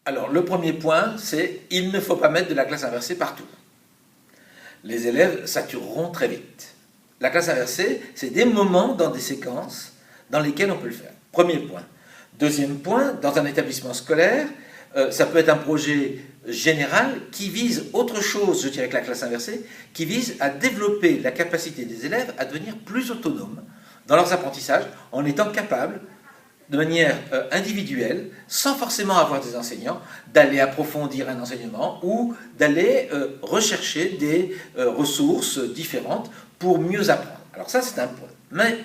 Alors, le premier point, c'est il ne faut pas mettre de la classe inversée partout. Les élèves satureront très vite. La classe inversée, c'est des moments dans des séquences dans lesquelles on peut le faire. Premier point. Deuxième point, dans un établissement scolaire, ça peut être un projet général qui vise autre chose, je dirais, que la classe inversée, qui vise à développer la capacité des élèves à devenir plus autonomes dans leurs apprentissages en étant capables de manière individuelle, sans forcément avoir des enseignants, d'aller approfondir un enseignement ou d'aller rechercher des ressources différentes pour mieux apprendre. Alors ça, c'est un point. Mais,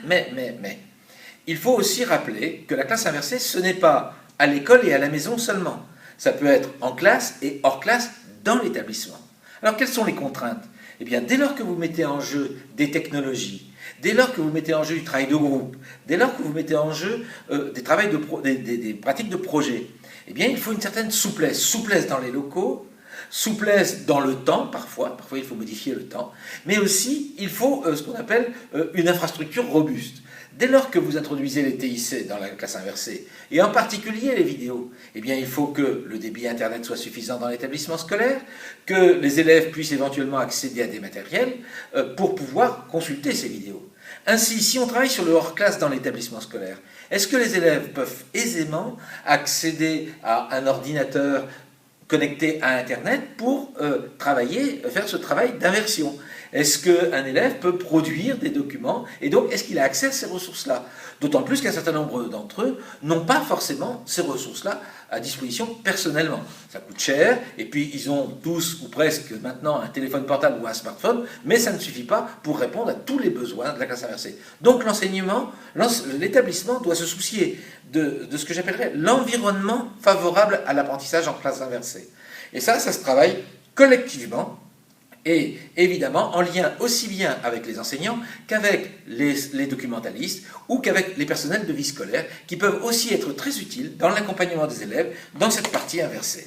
il faut aussi rappeler que la classe inversée, ce n'est pas à l'école et à la maison seulement. Ça peut être en classe et hors classe dans l'établissement. Alors, quelles sont les contraintes? Eh bien, dès lors que vous mettez en jeu des technologies, dès lors que vous mettez en jeu du travail de groupe, dès lors que vous mettez en jeu des pratiques de projet, eh bien, il faut une certaine souplesse. Souplesse dans les locaux, souplesse dans le temps, parfois il faut modifier le temps, mais aussi il faut ce qu'on appelle une infrastructure robuste. Dès lors que vous introduisez les TIC dans la classe inversée, et en particulier les vidéos, eh bien, il faut que le débit Internet soit suffisant dans l'établissement scolaire, que les élèves puissent éventuellement accéder à des matériels pour pouvoir consulter ces vidéos. Ainsi, si on travaille sur le hors-classe dans l'établissement scolaire, est-ce que les élèves peuvent aisément accéder à un ordinateur connecté à Internet pour faire ce travail d'inversion? Est-ce qu'un élève peut produire des documents et donc est-ce qu'il a accès à ces ressources-là? D'autant plus qu'un certain nombre d'entre eux n'ont pas forcément ces ressources-là à disposition personnellement. Ça coûte cher et puis ils ont tous ou presque maintenant un téléphone portable ou un smartphone, mais ça ne suffit pas pour répondre à tous les besoins de la classe inversée. Donc l'établissement doit se soucier de ce que j'appellerais l'environnement favorable à l'apprentissage en classe inversée. Et ça se travaille collectivement et évidemment en lien aussi bien avec les enseignants qu'avec les documentalistes ou qu'avec les personnels de vie scolaire qui peuvent aussi être très utiles dans l'accompagnement des élèves dans cette partie inversée.